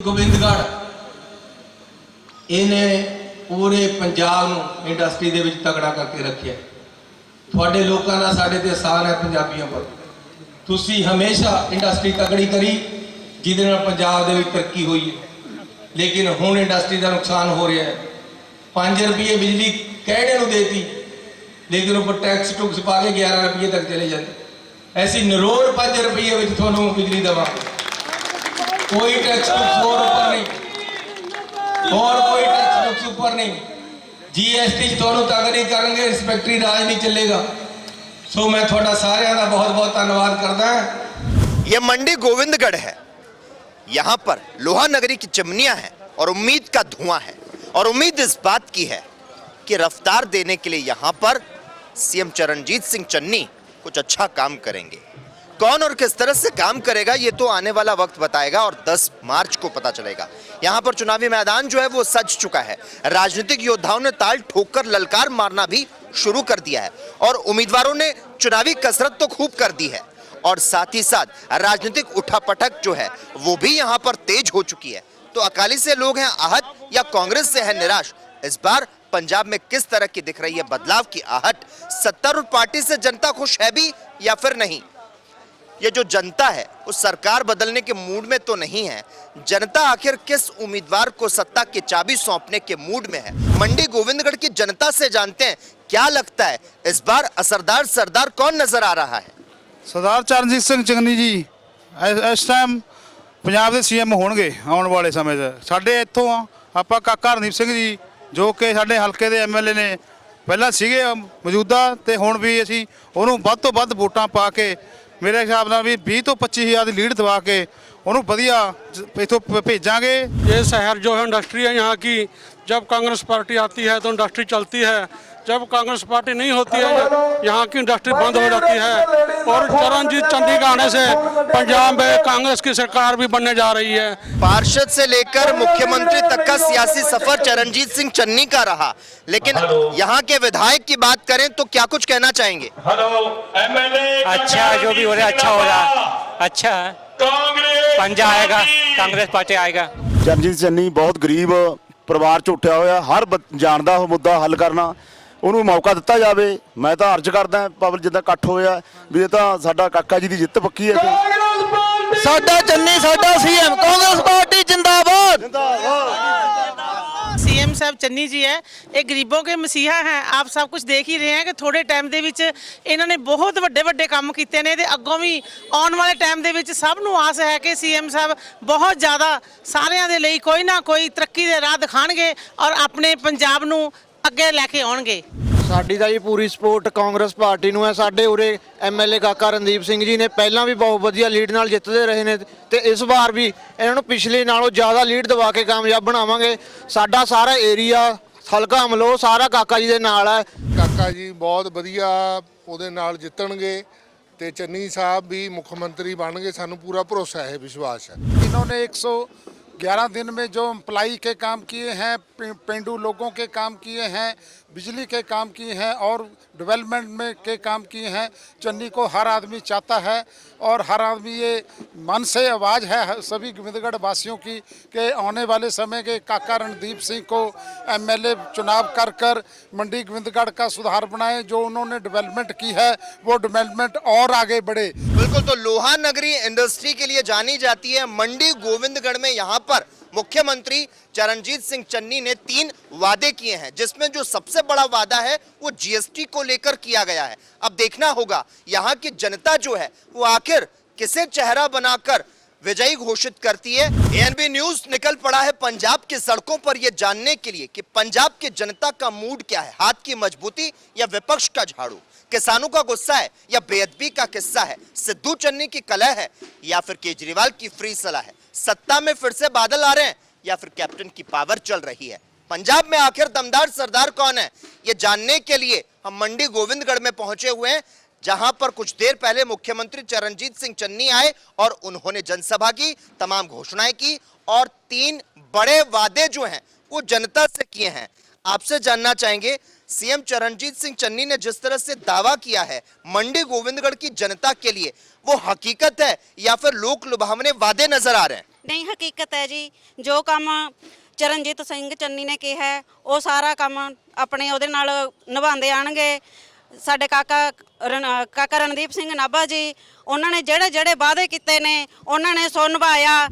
गोबिंदगढ़ इन्हें पूरे पंजाब नूं इंडस्ट्री दे विच तगड़ा करके रखे। तुहाडे लोकां दा साडे ते एहसान है पंजाबियों पर। तुसी हमेशा इंडस्ट्री तगड़ी करी जिहदे नाल पंजाब दे विच तरक्की हुई है, लेकिन हुण इंडस्ट्री का नुकसान हो रहा है। 5 रुपये बिजली कहने नूं देती, लेकिन उपर टैक्स टुक्स पा के 11 रुपये तक चले जाते। ऐसी नरोड़ 5 रुपये विच तुहानूं बिजली देवांगे, कोई टैक्स टुक्स और ऊपर नहीं, और कोई टैक्स टुक्स ऊपर नहीं। जीएसटी तुहानूं तंग नहीं करेंगे, इंस्पैक्टरी राज नहीं चलेगा। सो मैं थोड़ा सारिਆਂ ਦਾ बहुत बहुत धन्यवाद करदा। ये मंडी गोविंदगढ़ है। यहाँ पर लोहा नगरी की चिमनियां हैं और उम्मीद का धुआं है, और उम्मीद इस बात की है कि रफ्तार देने के लिए यहाँ पर सीएम चरणजीत सिंह चन्नी कुछ अच्छा काम करेंगे। कौन और किस तरह से काम करेगा ये तो आने वाला वक्त बताएगा, और 10 मार्च को पता चलेगा। यहाँ पर चुनावी मैदान जो है वो सज चुका है। राजनीतिक योद्धाओं ने ताल ठोककर ललकार मारना भी शुरू कर दिया है, और उम्मीदवारों ने चुनावी कसरत तो खूब कर दी है, और साथ ही साथ राजनीतिक उठापटक जो है वो भी यहाँ पर तेज हो चुकी है। तो अकाली से लोग हैं आहत या कांग्रेस से है निराश? इस बार पंजाब में किस तरह की दिख रही है बदलाव की आहट? सत्तारूढ़ पार्टी से जनता खुश है भी या फिर नहीं? ये जो जनता है वो सरकार बदलने के मूड में तो नहीं है। जनता आखिर किस उम्मीदवार को सत्ता की चाबी सौंपने के मूड में है? मंडी गोविंदगढ़ की जनता से जानते हैं क्या लगता है इस बार असरदार सरदार कौन नजर आ रहा है? सरदार चरणजीत सिंह चन्नी जी इस टाइम पंजाब के सीएम होणगे आने वाले समय 'ਚ। ਸਾਡੇ ਇੱਥੋਂ ਆਪਾਂ ਕਾਕਾ ਰਣਦੀਪ ਸਿੰਘ ਜੀ ਜੋ ਕਿ ਸਾਡੇ ਹਲਕੇ ਦੇ ਐਮਐਲਏ ਨੇ, ਪਹਿਲਾਂ ਸੀਗੇ ਮੌਜੂਦਾ, ਤੇ ਹੁਣ ਵੀ ਅਸੀਂ ਉਹਨੂੰ ਵੱਧ ਤੋਂ ਵੱਧ ਵੋਟਾਂ ਪਾ ਕੇ मेरे हिसाब ਨਾਲ भी 20 ਤੋਂ 25,000 ਦੀ लीड दवा के उन्होंने बढ़िया इतों भेजांगे। ये शहर जो है इंडस्ट्री है यहाँ की। जब कांग्रेस पार्टी आती है तो इंडस्ट्री चलती है, जब कांग्रेस पार्टी नहीं होती है यहाँ की इंडस्ट्री बंद हो जाती है। और चरणजीत चन्नी के आने से पंजाब में कांग्रेस की सरकार भी बनने जा रही है। पार्षद से लेकर मुख्यमंत्री तक का सियासी सफर चरणजीत सिंह चन्नी का रहा, लेकिन यहाँ के विधायक की बात करें तो क्या कुछ कहना चाहेंगे? अच्छा, जो भी हो रहा है अच्छा हो रहा, अच्छा पंजा आएगा, कांग्रेस पार्टी आएगा। चरणजीत चन्नी बहुत गरीब परिवार ਚ ਉੱਠਿਆ ਹੋਇਆ, ਹਰ ਜਾਣਦਾ ਉਹ ਮੁੱਦਾ ਹੱਲ ਕਰਨਾ, ਉਹਨੂੰ ਮੌਕਾ ਦਿੱਤਾ ਜਾਵੇ। ਮੈਂ ਤਾਂ ਅਰਜ਼ ਕਰਦਾ ਪਬਲਿਕ ਜਿੱਦਾਂ ਇਕੱਠ ਹੋਇਆ ਵੀ ਇਹ ਤਾਂ ਸਾਡਾ ਕਾਕਾ ਜੀ ਦੀ ਜਿੱਤ ਪੱਕੀ ਹੈ। ਸਾਡਾ ਚੰਨੀ ਸਾਡਾ ਸੀਐਮ, ਕਾਂਗਰਸ ਪਾर्टी जिंदाबाद। सीएम साहब चन्नी जी है, ये गरीबों के मसीहा हैं। आप सब कुछ देख ही रहे हैं कि थोड़े टाइम ਦੇ ਵਿੱਚ ਇਹਨਾਂ ਨੇ ਬਹੁਤ ਵੱਡੇ ਵੱਡੇ ਕੰਮ ਕੀਤੇ ਨੇ, ਤੇ ਅੱਗੋਂ ਵੀ ਆਉਣ ਵਾਲੇ ਟਾਈਮ ਦੇ ਵਿੱਚ ਸਭ ਨੂੰ ਆਸ ਹੈ ਕਿ ਸੀਐਮ ਸਾਹਿਬ ਬਹੁਤ ਜ਼ਿਆਦਾ ਸਾਰਿਆਂ ਦੇ ਲਈ ਕੋਈ ਨਾ ਕੋਈ ਤਰੱਕੀ ਦੇ ਰਾਹ ਦਿਖਾਣਗੇ ਔਰ ਆਪਣੇ ਪੰਜਾਬ ਨੂੰ ਅੱਗੇ ਲੈ ਕੇ ਆਉਣਗੇ। ਸਾਡੀ ਤਾਂ ਜੀ ਪੂਰੀ ਸਪੋਰਟ ਕਾਂਗਰਸ ਪਾਰਟੀ ਨੂੰ ਹੈ। ਸਾਡੇ ਉਰੇ ਐਮਐਲਏ ਕਾਕਾ ਰਣਦੀਪ ਸਿੰਘ ਜੀ ਨੇ ਪਹਿਲਾਂ ਵੀ ਬਹੁਤ ਵਧੀਆ ਲੀਡ ਨਾਲ ਜਿੱਤਦੇ ਰਹੇ ਨੇ, ਤੇ ਇਸ ਵਾਰ ਵੀ ਇਹਨਾਂ ਨੂੰ ਪਿਛਲੇ ਨਾਲੋਂ ਜ਼ਿਆਦਾ ਲੀਡ ਦਵਾ ਕੇ ਕਾਮਯਾਬ ਬਣਾਵਾਂਗੇ। ਸਾਡਾ ਸਾਰਾ ਏਰੀਆ ਹਲਕਾ ਅਮਲੋ ਸਾਰਾ ਕਾਕਾ ਜੀ ਦੇ ਨਾਲ ਹੈ। ਕਾਕਾ ਜੀ ਬਹੁਤ ਵਧੀਆ ਉਹਦੇ ਨਾਲ ਜਿੱਤਣਗੇ, ਤੇ ਚੰਨੀ ਸਾਹਿਬ भी मुख्यमंत्री ਬਣਨਗੇ। ਸਾਨੂੰ पूरा भरोसा है, विश्वास है। इन्होंने 111 दिन में जो एम्प्लाई के काम किए हैं, पेंडू लोगों के काम किए हैं, बिजली के काम किए हैं और डेवलपमेंट में के काम किए हैं, चन्नी को हर आदमी चाहता है। और हर आदमी ये मन से आवाज़ है सभी गोविंदगढ़ वासियों की कि आने वाले समय के काका रणदीप सिंह को एमएलए चुनाव कर मंडी गोविंदगढ़ का सुधार बनाए। जो उन्होंने डेवलपमेंट की है वो डेवलपमेंट और आगे बढ़े। बिल्कुल, तो लोहा नगरी इंडस्ट्री के लिए जानी जाती है मंडी गोविंदगढ़ में। यहाँ पर मुख्यमंत्री चरणजीत सिंह चन्नी ने 3 वादे किए हैं, जिसमें जो सबसे बड़ा वादा है वो जीएसटी को लेकर किया गया है। अब देखना होगा यहाँ की जनता जो है वो आखिर किसे चेहरा बनाकर विजयी घोषित करती है। एएनबी न्यूज निकल पड़ा है पंजाब की सड़कों पर ये जानने के लिए कि पंजाब की जनता का मूड क्या है। हाथ की मजबूती या विपक्ष का झाड़ू? किसानों का गुस्सा है या बेअदबी का किस्सा है? सिद्धू चन्नी की कलह है या फिर केजरीवाल की फ्री सलाह है? सत्ता में फिर से बादल आ रहे हैं या फिर कैप्टन की पावर चल रही है? पंजाब में आखिर दमदार सरदार कौन है, ये जानने के लिए हम मंडी गोविंदगढ़ में पहुंचे हुए हैं, जहां पर कुछ देर पहले मुख्यमंत्री चरणजीत सिंह चन्नी आए और उन्होंने जनसभा की, तमाम घोषणाएं की और 3 बड़े वादे जो हैं वो जनता से किए हैं। आपसे जानना चाहेंगे सीएम चरणजीत सिंह चन्नी ने जिस तरह से दावा किया है मंडी गोविंदगढ़ की जनता के लिए, वो हकीकत है या फिर लोक लुभावने वादे नजर आ रहे हैं? ਨਹੀਂ ਹਕੀਕਤ ਹੈ ਜੀ, ਜੋ ਕੰਮ ਚਰਨਜੀਤ ਸਿੰਘ ਚੰਨੀ ਨੇ ਕਿਹਾ ਹੈ, ਉਹ ਸਾਰਾ ਕੰਮ ਆਪਣੇ ਉਹਦੇ ਨਾਲ ਨਿਭਾਉਂਦੇ ਆਣਗੇ। ਸਾਡੇ ਕਾਕਾ ਰਣਦੀਪ ਸਿੰਘ ਨਾਭਾ ਜੀ, ਉਹਨਾਂ ਨੇ ਜਿਹੜੇ ਜਿਹੜੇ ਵਾਅਦੇ ਕੀਤੇ ਨੇ ਉਹਨਾਂ ਨੇ ਸੋ ਨਿਭਾਇਆ।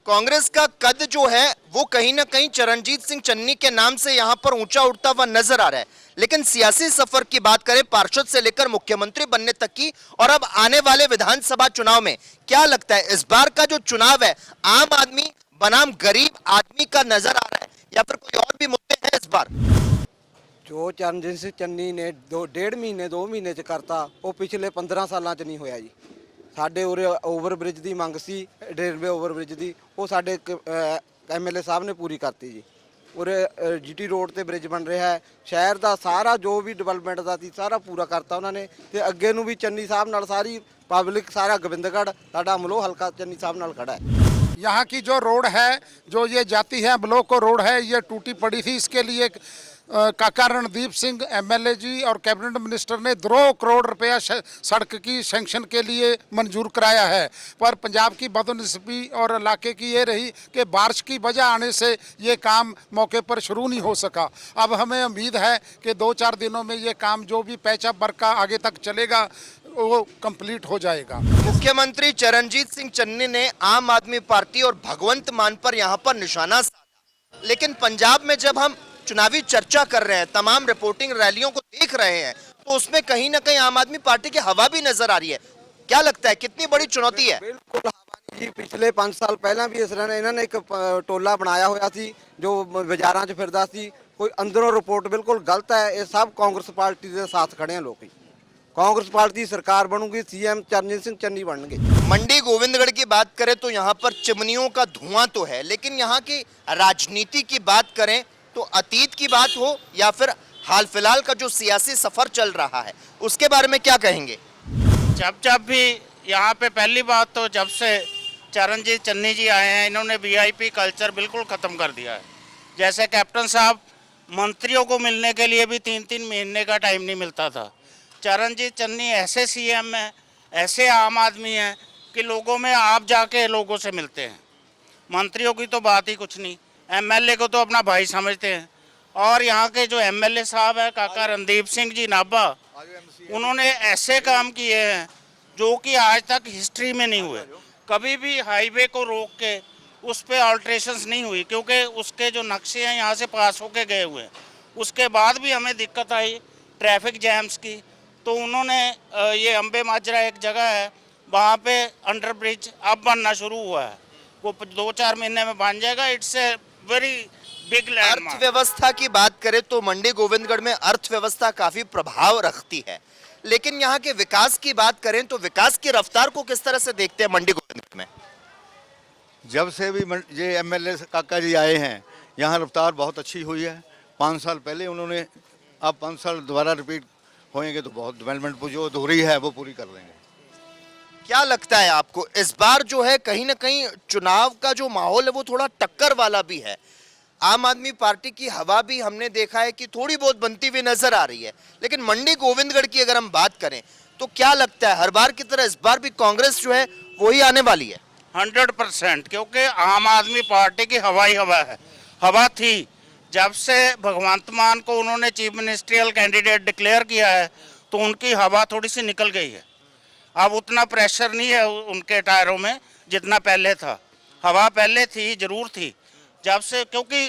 कांग्रेस का कद जो है वो कहीं ना कहीं चरणजीत सिंह चन्नी के नाम से यहाँ पर ऊंचा उठता हुआ नजर आ रहा है, लेकिन सियासी सफर की बात करें पार्षद से लेकर मुख्यमंत्री बनने तक की, और अब आने वाले विधानसभा चुनाव में क्या लगता है इस बार का जो चुनाव है आम आदमी बनाम गरीब आदमी का नजर आ रहा है या फिर कोई और भी मुद्दे हैं इस बार? ਜੋ ਚਰਨਜੀਤ ਸਿੰਘ ਚੰਨੀ ਨੇ 2 ਮਹੀਨੇ ਚ ਕਰਤਾ, ਉਹ ਪਿਛਲੇ 15 ਸਾਲਾਂ ਚ ਨਹੀਂ ਹੋਇਆ ਜੀ। ਸਾਡੇ ਉਰੇ ਓਵਰ ਬ੍ਰਿਜ ਦੀ ਮੰਗ ਸੀ, ਰੇਲਵੇ ਓਵਰ ਬ੍ਰਿਜ ਦੀ, ਉਹ ਸਾਡੇ ਐਮਐਲਏ ਸਾਹਿਬ ਨੇ ਪੂਰੀ ਕਰਤੀ ਜੀ। ਉਰੇ ਜੀਟੀ ਰੋਡ ਤੇ ਬ੍ਰਿਜ ਬਣ ਰਿਹਾ ਹੈ, ਸ਼ਹਿਰ ਦਾ ਸਾਰਾ ਜੋ ਵੀ ਡਿਵੈਲਪਮੈਂਟ ਦਾ ਸੀ ਸਾਰਾ ਪੂਰਾ ਕਰਤਾ ਉਹਨਾਂ ਨੇ। ਤੇ ਅੱਗੇ ਨੂੰ ਵੀ ਚੰਨੀ ਸਾਹਿਬ ਨਾਲ ਸਾਰੀ ਪਬਲਿਕ, ਸਾਰਾ ਗੋਬਿੰਦਗੜ੍ਹ ਸਾਡਾ ਅਮਲੋ ਹਲਕਾ ਚੰਨੀ ਸਾਹਿਬ ਨਾਲ ਖੜਾ है। यहाँ की जो रोड है, जो ये जाती है ब्लॉक को रोड है, ये टूटी पड़ी थी। इसके लिए काका रणदीप सिंह एमएलए जी और कैबिनेट मिनिस्टर ने 2 करोड़ रुपया सड़क की सैंक्शन के लिए मंजूर कराया है, पर पंजाब की बदनसीबी और इलाके की ये रही कि बारिश की वजह आने से ये काम मौके पर शुरू नहीं हो सका। अब हमें उम्मीद है कि 2-4 दिनों में ये काम जो भी पैचअप वर्क का आगे तक चलेगा वो कंप्लीट हो जाएगा। मुख्यमंत्री चरणजीत सिंह चन्नी ने आम आदमी पार्टी और भगवंत मान पर यहाँ पर निशाना साधा, लेकिन पंजाब में जब हम चुनावी चर्चा कर रहे हैं, तमाम रिपोर्टिंग रैलियों को देख रहे हैं, तो उसमें कहीं ना कहीं आम आदमी पार्टी की हवा भी नजर आ रही है। क्या लगता है कितनी बड़ी चुनौती है? ਬਿਲਕੁਲ ਹਵਾ ਨਹੀਂ ਜੀ। ਪਿਛਲੇ 5 ਸਾਲ ਪਹਿਲਾਂ ਵੀ ਇਸ ਤਰ੍ਹਾਂ ਇਹਨਾਂ ਨੇ ਇੱਕ ਟੋਲਾ ਬਣਾਇਆ ਹੋਇਆ ਸੀ ਜੋ ਬਾਜ਼ਾਰਾਂ 'ਚ ਫਿਰਦਾ ਸੀ। ਕੋਈ ਅੰਦਰੋਂ ਰਿਪੋਰਟ ਬਿਲਕੁਲ ਗਲਤ ਹੈ। ਇਹ ਸਭ ਕਾਂਗਰਸ ਪਾਰਟੀ ਦੇ ਸਾਥ ਖੜੇ ਆ ਲੋਕ। कांग्रेस पार्टी सरकार बनूंगी, सीएम चरणजीत सिंह चन्नी बनणगे। मंडी गोविंदगढ़ की बात करें तो यहाँ पर चिमनियों का धुआं तो है, लेकिन यहाँ की राजनीति की बात करें तो अतीत की बात हो या फिर हाल फिलहाल का जो सियासी सफर चल रहा है उसके बारे में क्या कहेंगे? जब भी यहाँ पे पहली बात तो जब से चरणजीत चन्नी जी आए हैं, इन्होंने वीआईपी कल्चर बिल्कुल ख़त्म कर दिया है। जैसे कैप्टन साहब मंत्रियों को मिलने के लिए भी 3-3 महीने का टाइम नहीं मिलता था। चरणजीत चन्नी ऐसे सीएम हैं, ऐसे आम आदमी हैं कि लोगों में आप जाके लोगों से मिलते हैं। मंत्रियों की तो बात ही कुछ नहीं, एमएलए को तो अपना भाई समझते हैं। और यहाँ के जो एमएलए साहब हैं काका रणदीप सिंह जी नाभा, उन्होंने ऐसे काम किए हैं जो कि आज तक हिस्ट्री में नहीं हुए। कभी भी हाईवे को रोक के उस पर अल्ट्रेशंस नहीं हुई, क्योंकि उसके जो नक्शे हैं यहाँ से पास होके गए हुए हैं। उसके बाद भी हमें दिक्कत आई ट्रैफिक जैम्स की, तो उन्होंने ये अम्बे माजरा एक जगह है वहाँ पे अंडर ब्रिज अब बनना शुरू हुआ है, वो 2-4 महीने में बन जाएगा। It's a very big landmark. अर्थव्यवस्था की बात करें तो मंडी गोविंदगढ़ में अर्थव्यवस्था काफी प्रभाव रखती है, लेकिन यहाँ के विकास की बात करें तो विकास की रफ्तार को किस तरह से देखते हैं मंडी गोविंदगढ़ में? जब से भी ये एमएलए काका जी आए हैं यहाँ रफ्तार बहुत अच्छी हुई है। 5 साल पहले उन्होंने, अब 5 साल दोबारा रिपीट होएंगे तो बहुत डेवलपमेंट जो अधूरी है वो पूरी कर देंगे। क्या लगता है आपको इस बार जो है कहीं ना कहीं चुनाव का जो माहौल है वो थोड़ा टक्कर वाला भी है? आम आदमी पार्टी की हवा भी हमने देखा है कि थोड़ी बहुत बनती हुई नजर आ रही है, लेकिन मंडी गोविंदगढ़ की अगर हम बात करें तो क्या लगता है हर बार की तरह इस बार भी कांग्रेस जो है वही आने वाली है? 100%, क्योंकि आम आदमी पार्टी की हवा ही हवा है। हवा थी जब से भगवंत मान को उन्होंने चीफ मिनिस्ट्रियल कैंडिडेट डिक्लेयर किया है तो उनकी हवा थोड़ी सी निकल गई है। अब उतना प्रेशर नहीं है उनके टायरों में जितना पहले था। हवा पहले थी, जरूर थी जब से, क्योंकि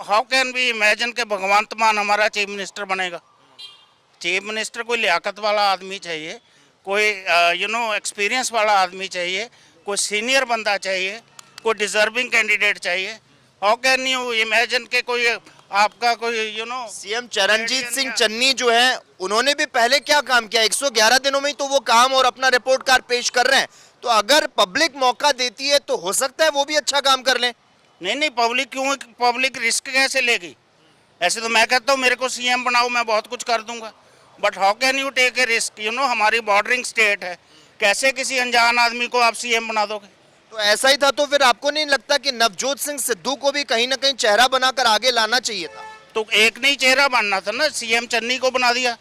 हाउ कैन वी इमेजिन के भगवंत मान हमारा चीफ मिनिस्टर बनेगा। चीफ मिनिस्टर कोई लियाकत वाला आदमी चाहिए, कोई एक्सपीरियंस वाला आदमी चाहिए, कोई सीनियर बंदा चाहिए, कोई डिजर्विंग कैंडिडेट चाहिए। हाउ कैन यू इमेजिन के कोई आपका कोई सीएम चरणजीत सिंह चन्नी जो है उन्होंने भी पहले क्या काम किया? 111 दिनों में ही तो वो काम और अपना रिपोर्ट कार्ड पेश कर रहे हैं, तो अगर पब्लिक मौका देती है तो हो सकता है वो भी अच्छा काम कर लें। नहीं, पब्लिक रिस्क कैसे लेगी? ऐसे तो मैं कहता हूँ मेरे को सीएम बनाओ, मैं बहुत कुछ कर दूंगा, but how can you take a risk? हमारी बॉर्डरिंग स्टेट है, कैसे किसी अनजान आदमी को आप सीएम बना दोगे? तो ऐसा ही था, तो फिर आपको नहीं लगता कि नवजोत सिंह सिद्धू को भी कहीं ना कहीं चेहरा बनाकर आगे लाना चाहिए था? तो एक नहीं चेहरा बनना था ना, सीएम चन्नी को बना दिया,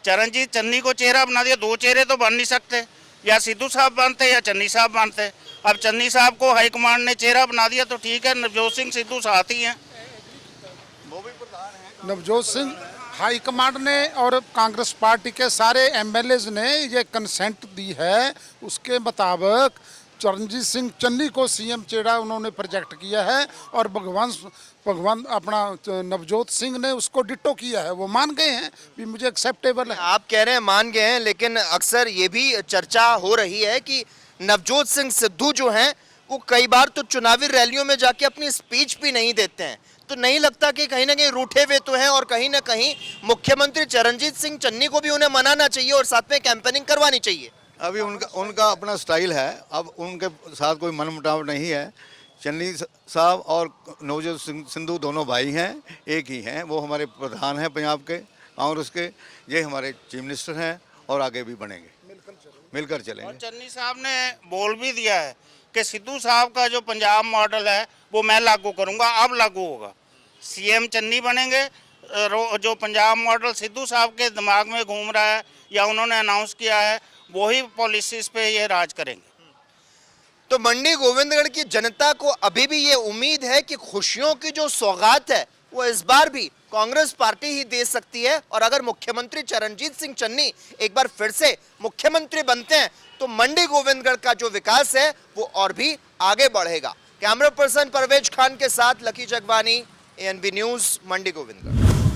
चरणजीत चन्नी को चेहरा बना दिया। 2 चेहरे तो बन नहीं सकते, या सिद्धू साहब बनते या चन्नी साहब बनते। अब चन्नी साहब को हाईकमान ने चेहरा बना दिया तो ठीक है, नवजोत सिंह सिद्धू साथ ही हैं। नवजोत सिंह हाईकमांड ने और कांग्रेस पार्टी के सारे एमएलएज ने ये कंसेंट दी है, उसके मुताबिक चरणजीत सिंह चन्नी को सीएम चेहरा उन्होंने प्रोजेक्ट किया है और भगवान अपना नवजोत सिंह ने उसको डिटो किया है। वो मान गए हैं भी मुझे एक्सेप्टेबल है। आप कह रहे हैं मान गए हैं, लेकिन अक्सर ये भी चर्चा हो रही है कि नवजोत सिंह सिद्धू जो हैं वो कई बार तो चुनावी रैलियों में जाके अपनी स्पीच भी नहीं देते हैं। तो नहीं लगता कि कहीं ना कहीं रूठे हुए तो हैं और कहीं ना कहीं मुख्यमंत्री चरणजीत सिंह चन्नी को भी उन्हें मनाना चाहिए और साथ में कैंपेनिंग करवानी चाहिए? अभी उनका अपना स्टाइल है, अब उनके साथ कोई मनमुटाव नहीं है। चन्नी साहब और नवजोत सिंह सिद्धू दोनों भाई हैं, एक ही हैं। वो हमारे प्रधान हैं पंजाब के कांग्रेस के, ये हमारे चीफ मिनिस्टर हैं और आगे भी बनेंगे, मिलकर चलेंगे। और चन्नी साहब ने बोल भी दिया है कि सिद्धू साहब का जो पंजाब मॉडल है वो मैं लागू करूंगा, अब लागू होगा। सीएम चन्नी बनेंगे, जो पंजाब मॉडल सिद्धू साहब के दिमाग में घूम रहा है या उन्होंने अनाउंस किया है वही पॉलिसीज पे ये राज करेंगे। तो मंडी गोविंदगढ़ की जनता को अभी भी ये उम्मीद है कि खुशियों की जो सौगात है वो इस बार भी कांग्रेस पार्टी ही दे सकती है और अगर मुख्यमंत्री चरणजीत सिंह चन्नी एक बार फिर से मुख्यमंत्री बनते हैं तो मंडी गोविंदगढ़ का जो विकास है वो और भी आगे बढ़ेगा। कैमरा पर्सन परवेज खान के साथ लकी जगवानी, एएनबी न्यूज़, मंडी गोविंदगढ़।